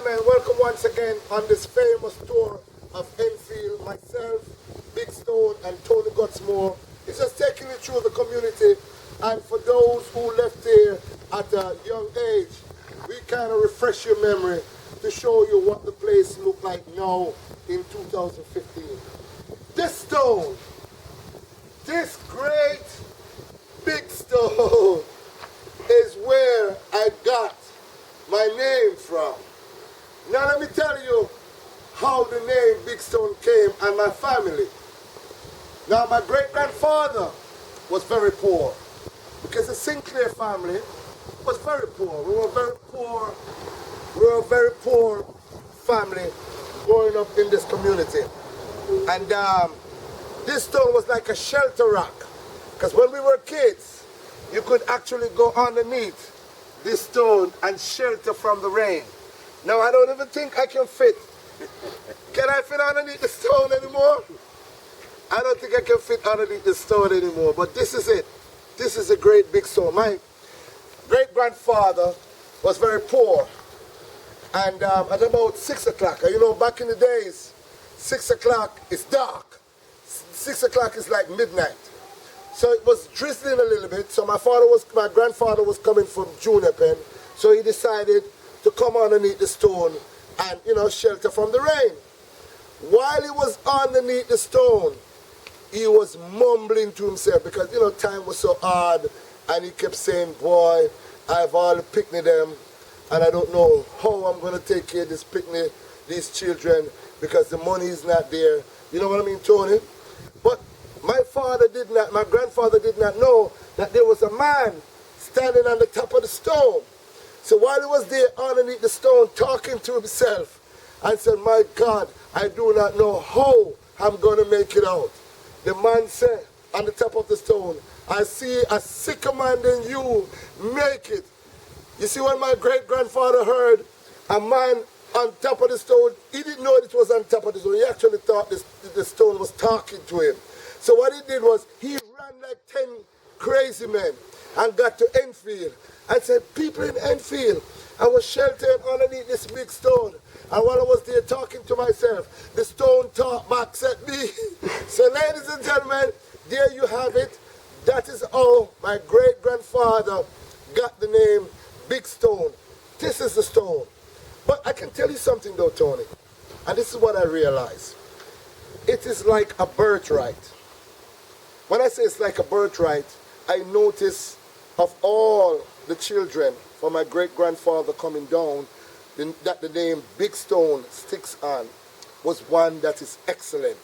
gentlemen, welcome once again on this famous tour of Enfield. Myself, Big Stone, and Tony Gutsmore is just taking you through the community. And for those who left here at a young age, we kind of refresh your memory to show you what the place looked like now in 2015. This stone, this great big stone, is where I got my name from. Now let me tell you how the name Big Stone came and my family. Now my great-grandfather was very poor because the Sinclair family was very poor. We were very poor. We were a very poor family growing up in this community. And this stone was like a shelter rock because when we were kids, you could actually go underneath this stone and shelter from the rain. Now I don't even think I can fit. Can I fit underneath the stone anymore? I don't think I can fit underneath the stone anymore, but this is it. This is a great big stone. My great-grandfather was very poor. And at about 6 o'clock, you know, back in the days, 6 o'clock is dark. 6 o'clock is like midnight. So it was drizzling a little bit. So my grandfather was coming from Junior Pen. So he decided to come underneath the stone and, you know, shelter from the rain. While he was underneath the stone, he was mumbling to himself because, you know, time was so hard. And he kept saying, boy, I have all the picnic them. And I don't know how I'm going to take care of this picnic, these children, because the money is not there. You know what I mean, Tony? But my grandfather did not know that there was a man standing on the top of the stone. So while he was there underneath the stone talking to himself, I said, my God, I do not know how I'm going to make it out. The man said on the top of the stone, I see a sicker man than you make it. You see, when my great-grandfather heard a man on top of the stone, he didn't know it was on top of the stone. He actually thought the stone was talking to him. So what he did was he ran like 10 crazy men and got to Enfield and said, people in Enfield, I was sheltered underneath this big stone. And while I was there talking to myself, the stone talked back at me. So ladies and gentlemen, there you have it. That is how my great-grandfather got the name Big Stone. This is the stone. But I can tell you something though, Tony. And this is what I realize. It is like a birthright. When I say it's like a birthright, I notice of all the children from my great-grandfather coming down, that the name Big Stone sticks on was one that is excellent.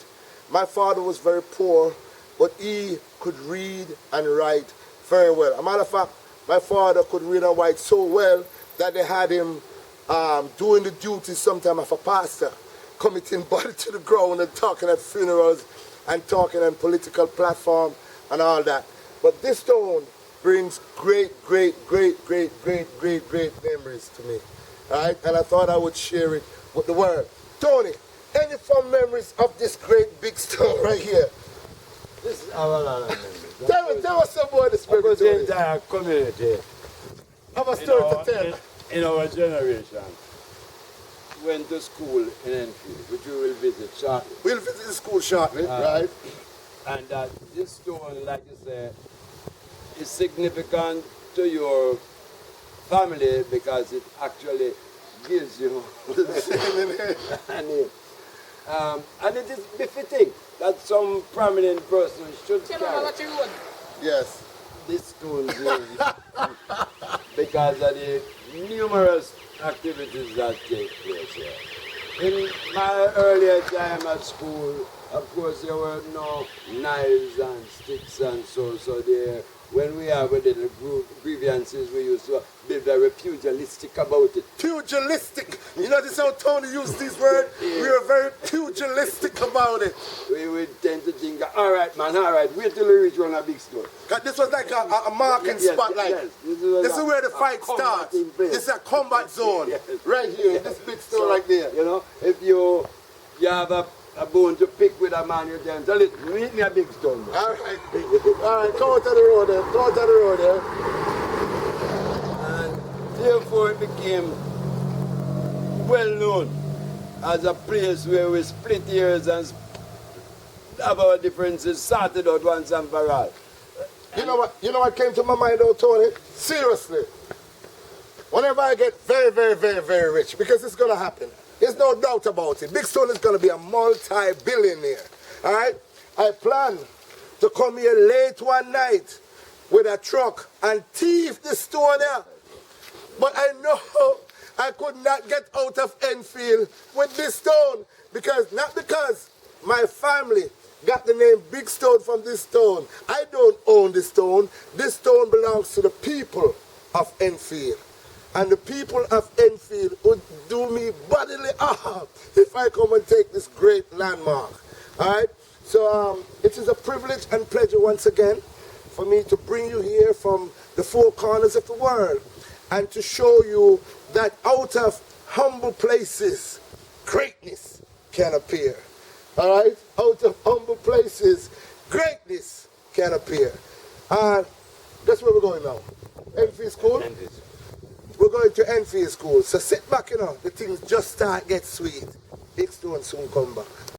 My father was very poor, but he could read and write very well. As a matter of fact, my father could read and write so well that they had him doing the duties sometime of a pastor, committing body to the ground and talking at funerals and talking on political platform and all that. But this stone brings great memories to me. All right? And I thought I would share it with the world. Tony, any fond memories of this great big stone right here? This is our lot of memories. Tell us some more of the spirit. About the entire community. Have a story to tell. In our generation, went to school in Enfield, which we will visit shortly. We'll visit the school shortly, right? And this stone, like you say, is significant to your family because it actually gives you a name. And it is befitting that some prominent person should carry Yes. this stone name because of the numerous activities that take place here. In my earlier time at school, of course, there were no knives and sticks and so there. When we have a little grievances, we used to be very pugilistic about it. Pugilistic. You know, this is how Tony used these words. We were very pugilistic about it. We would tend to think, all right, man, all right, wait till we reach one a big stone. This was like a marking spot. Like, this is where the fight starts. This is a combat zone. Yes. Right here, this big stone right there. You know, if you have a bone to pick with a man, you tell him, tell it, meet me a big stone. All right. All right, come out to the road there. Come out to the road there. And therefore it became well known as a place where we split hairs and have our differences sorted out once and for all. You know what came to my mind though, Tony? Seriously. Whenever I get very, very, very, very rich, because it's going to happen. There's no doubt about it. Big Stone is going to be a multi-billionaire. All right? I plan to come here late one night with a truck and thief the store there. But I know I could not get out of Enfield with this stone. Not because my family got the name Big Stone from this stone. I don't own this stone. This stone belongs to the people of Enfield. And the people of Enfield would do me bodily harm if I come and take this great landmark. All right? So it is a privilege and pleasure once again for me to bring you here from the four corners of the world and to show you that out of humble places, greatness can appear. All right? Out of humble places, greatness can appear. And that's where we're going now. Enfield School? Enfield. We're going to Enfield School. So sit back, the things just start get sweet. Big Stone soon come back.